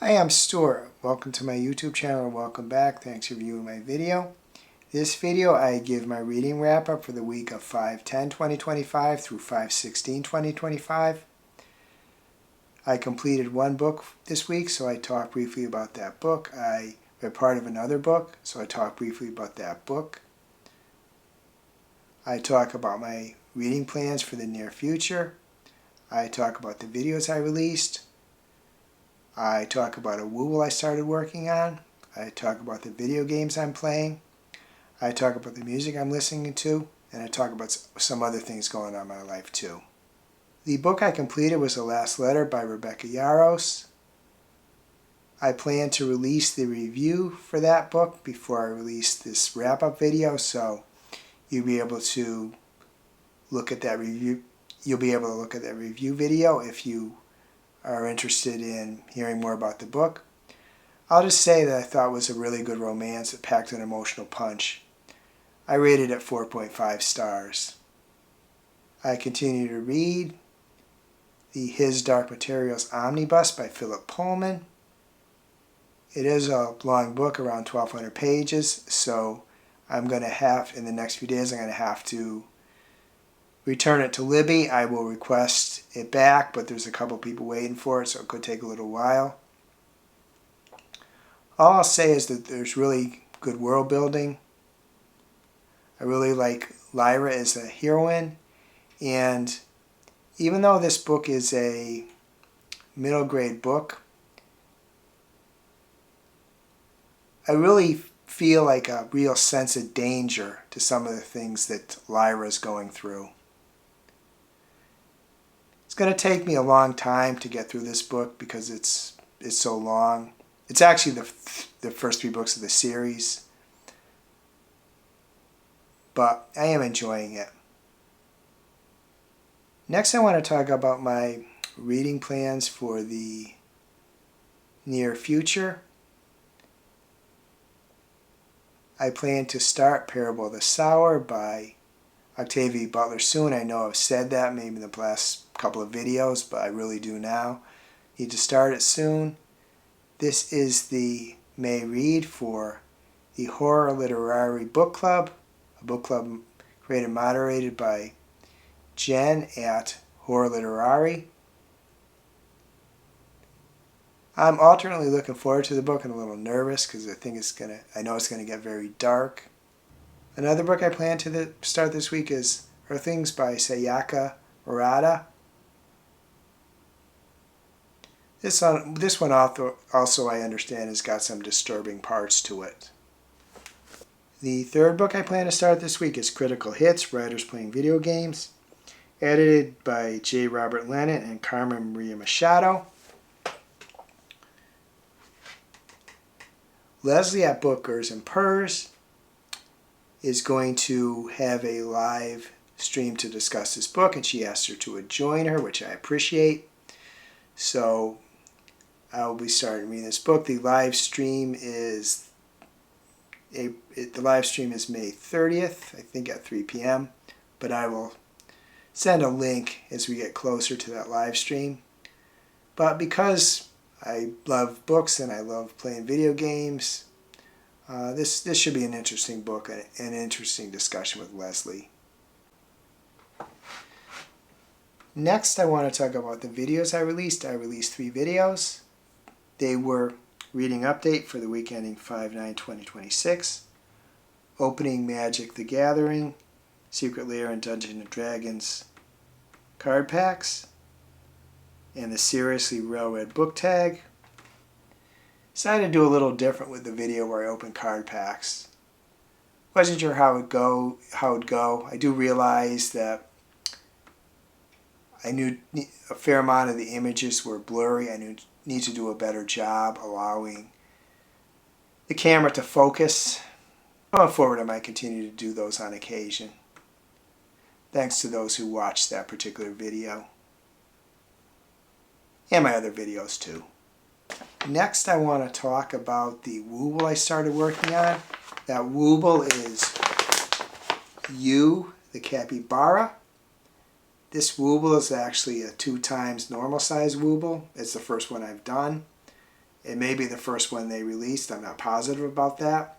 Hi, I'm Stuart. Welcome to my YouTube channel and welcome back. Thanks for viewing my video. This video I give my reading wrap up for the week of 5/10/2025 through 5/16/2025. I completed one book this week, so I talk briefly about that book. I read part of another book, so I talk briefly about that book. I talk about my reading plans for the near future. I talk about the videos I released. I talk about a wooble I started working on. I talk about the video games I'm playing. I talk about the music I'm listening to. And I talk about some other things going on in my life too. The book I completed was The Last Letter by Rebecca Yarros. I plan to release the review for that book before I release this wrap-up video, so you'll be able to look at that review. You'll be able to look at that review video if you are interested in hearing more about the book. I'll just say that I thought it was a really good romance. It packed an emotional punch. I rated it 4.5 stars. I continue to read the His Dark Materials Omnibus by Phillip Pullman. It is a long book, around 1,200 pages, so I'm going to have, in the next few days, I'm going to have to return it to Libby. I will request it back, but there's a couple people waiting for it, so it could take a little while. All I'll say is that there's really good world building. I really like Lyra as a heroine, and even though this book is a middle grade book, I really feel like a real sense of danger to some of the things that Lyra is going through. It's going to take me a long time to get through this book because it's so long. It's actually the first 3 books of the series, but I am enjoying it. Next, I want to talk about my reading plans for the near future. I plan to start Parable of the Sower by Octavia E. Butler soon. I know I've said that maybe in the last couple of videos, but I really do now. Need to start it soon. This is the May read for the Horror Literari book club, a book club created and moderated by Jen at Horror Literari. I'm alternately looking forward to the book and a little nervous because I know it's gonna get very dark. Another book I plan to start this week is Earthlings by Sayaka, Murata. This one also I understand has got some disturbing parts to it. The third book I plan to start this week is Critical Hits, Writers Playing Video Games, edited by J. Robert Lennon and Carmen Maria Machado. Leslie at Bookers and Purrs is going to have a live stream to discuss this book, and she asked her to join her, which I appreciate. So I will be starting reading this book. The live stream is May 30th, I think at 3 p.m. But I will send a link as we get closer to that live stream. But because I love books and I love playing video games, this should be an interesting book and an interesting discussion with Leslie. Next, I want to talk about the videos I released. I released 3 videos. They were Reading Update for the week ending 5/9/2026, Opening Magic the Gathering, Secret Lair and Dungeons & Dragons card packs, and the Seriously Well-Read book tag. Decided to do a little different with the video where I open card packs. Wasn't sure how it'd go. I do realize that I knew a fair amount of the images were blurry. I need to do a better job allowing the camera to focus. Going forward, I might continue to do those on occasion. Thanks to those who watched that particular video. And my other videos too. Next, I want to talk about the wooble I started working on. That wooble is You, the Capybara. This wooble is actually a 2 times normal size wooble. It's the first one I've done. It may be the first one they released. I'm not positive about that.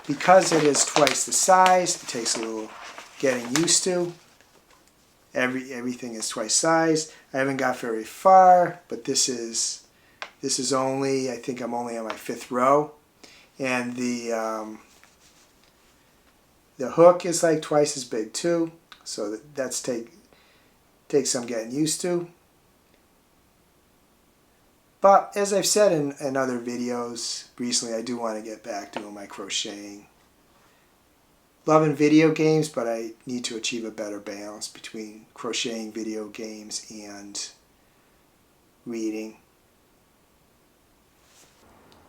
Because it is twice the size, it takes a little getting used to. Everything is twice size. I haven't got very far, but this is only, I think I'm only on my 5th row. And the hook is like twice as big too, so that's takes some getting used to. But as I've said in other videos recently, I do want to get back doing my crocheting. Loving video games, but I need to achieve a better balance between crocheting, video games, and reading.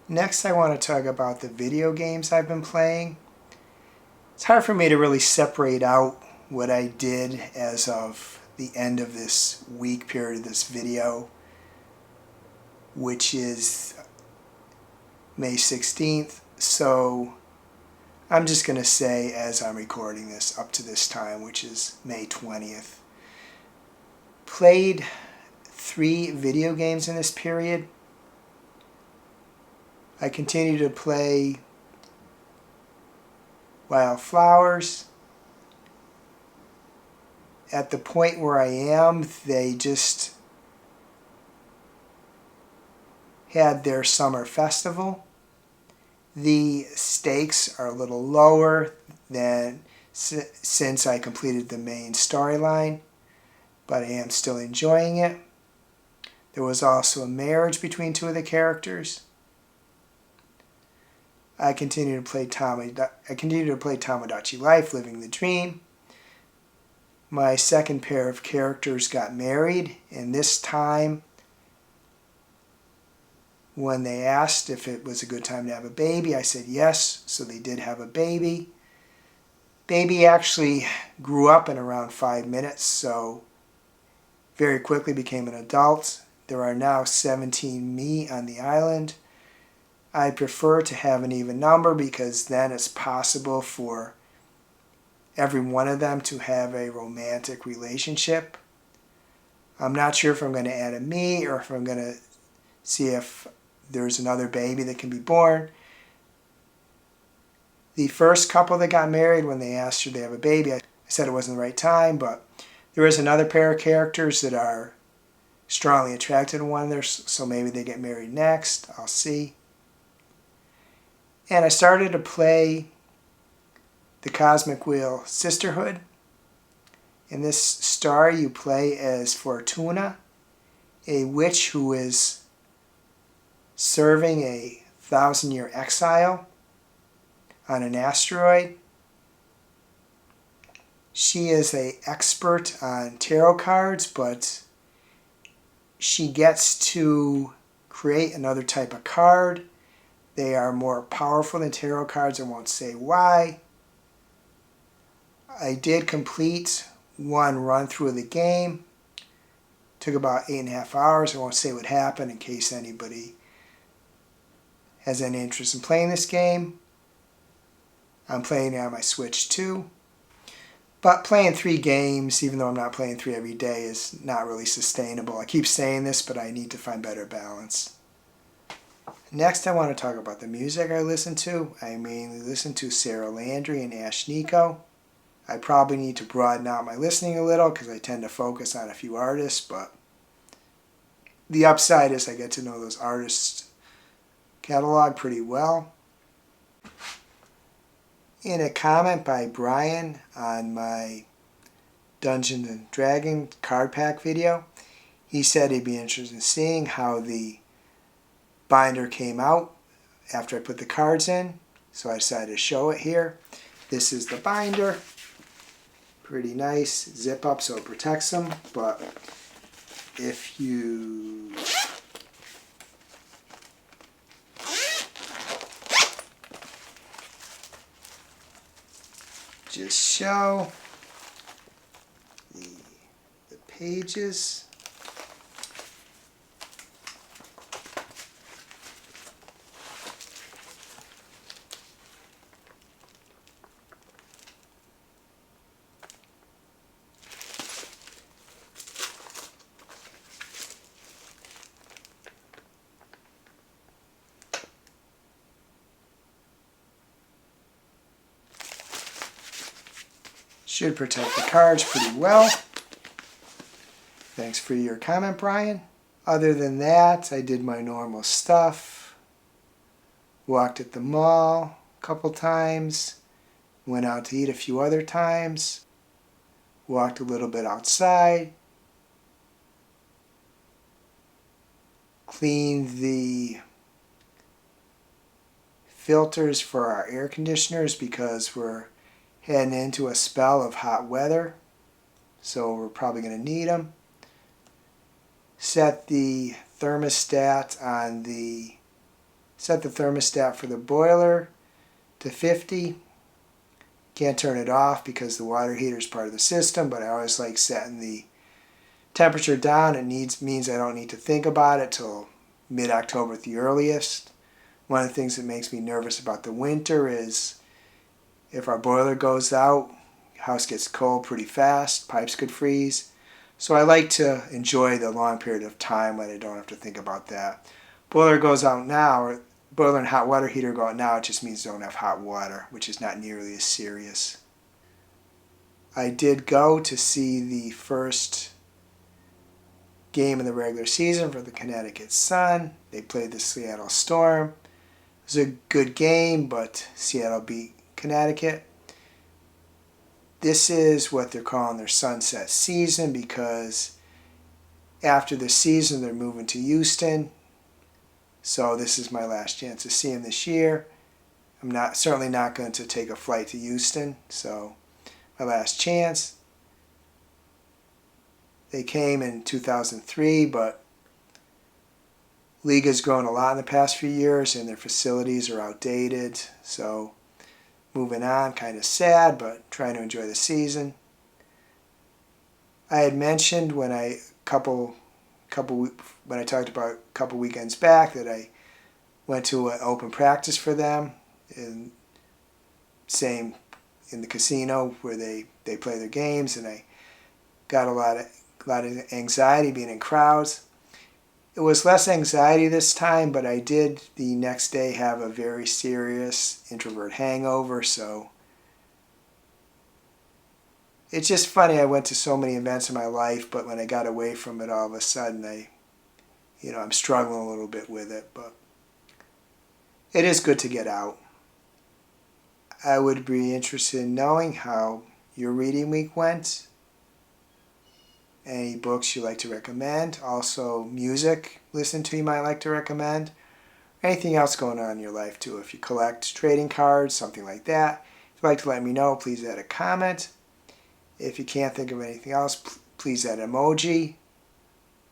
Next, I want to talk about the video games I've been playing. It's hard for me to really separate out what I did as of the end of this week period of this video, which is May 16th. So I'm just going to say, as I'm recording this, up to this time, which is May 20th. Played 3 video games in this period. I continue to play Wildflowers. At the point where I am, they just had their summer festival. The stakes are a little lower than since I completed the main storyline, but I am still enjoying it. There was also a marriage between 2 of the characters. I continue to play Tomodachi Life, Living the Dream. My second pair of characters got married, and this time, when they asked if it was a good time to have a baby, I said yes, so they did have a baby. Baby actually grew up in around 5 minutes, so very quickly became an adult. There are now 17 me on the island. I prefer to have an even number because then it's possible for every one of them to have a romantic relationship. I'm not sure if I'm going to add a me or if I'm going to see if there's another baby that can be born. The first couple that got married, when they asked should they have a baby, I said it wasn't the right time, but there is another pair of characters that are strongly attracted to one another, so maybe they get married next. I'll see. And I started to play the Cosmic Wheel Sisterhood. In this story, you play as Fortuna, a witch who is serving a 1,000-year exile on an asteroid. She is an expert on tarot cards, but she gets to create another type of card. They are more powerful than tarot cards. I won't say why. I did complete one run through of the game. Took about 8.5 hours. I won't say what happened in case anybody has any interest in playing this game. I'm playing it on my Switch too. But playing 3 games, even though I'm not playing 3 every day, is not really sustainable. I keep saying this, but I need to find better balance. Next, I want to talk about the music I listen to. I mainly listen to Sarah Landry and Ash Nico. I probably need to broaden out my listening a little because I tend to focus on a few artists, but the upside is I get to know those artists' catalog pretty well. In a comment by Brian on my Dungeons and Dragons card pack video, he said he'd be interested in seeing how the binder came out after I put the cards in, so I decided to show it here. This is the binder. Pretty nice. Zip up so it protects them, but if you just show the pages. Should protect the cards pretty well. Thanks for your comment, Brian. Other than that, I did my normal stuff. Walked at the mall a couple times. Went out to eat a few other times. Walked a little bit outside. Cleaned the filters for our air conditioners because we're heading into a spell of hot weather. So we're probably going to need them. Set the thermostat for the boiler to 50. Can't turn it off because the water heater is part of the system, but I always like setting the temperature down. It means I don't need to think about it till mid-October at the earliest. One of the things that makes me nervous about the winter is if our boiler goes out, house gets cold pretty fast, pipes could freeze. So I like to enjoy the long period of time when I don't have to think about that. Boiler goes out now, or boiler and hot water heater go out now, it just means don't have hot water, which is not nearly as serious. I did go to see the first game in the regular season for the Connecticut Sun. They played the Seattle Storm. It was a good game, but Seattle beat Connecticut. This is what they're calling their sunset season because after the season they're moving to Houston. So this is my last chance to see them this year. I'm certainly not going to take a flight to Houston, so my last chance. They came in 2003, but league has grown a lot in the past few years and their facilities are outdated, so moving on, kind of sad, but trying to enjoy the season. I had mentioned when I talked about a couple weekends back that I went to an open practice for them, in the casino where they play their games, and I got a lot of anxiety being in crowds. It was less anxiety this time, but I did the next day have a very serious introvert hangover, so it's just funny. I went to so many events in my life, but when I got away from it, all of a sudden I'm struggling a little bit with it, but it is good to get out. I would be interested in knowing how your reading week went. Any books you like to recommend. Also, music listen to you might like to recommend. Anything else going on in your life too. If you collect trading cards, something like that. If you'd like to let me know, please add a comment. If you can't think of anything else, please add an emoji.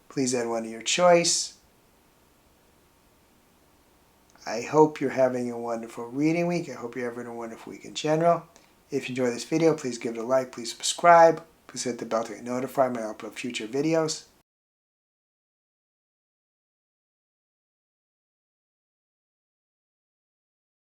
Please add one of your choice. I hope you're having a wonderful reading week. I hope you're having a wonderful week in general. If you enjoyed this video, please give it a like. Please subscribe. Please hit the bell to get notified when I upload future videos.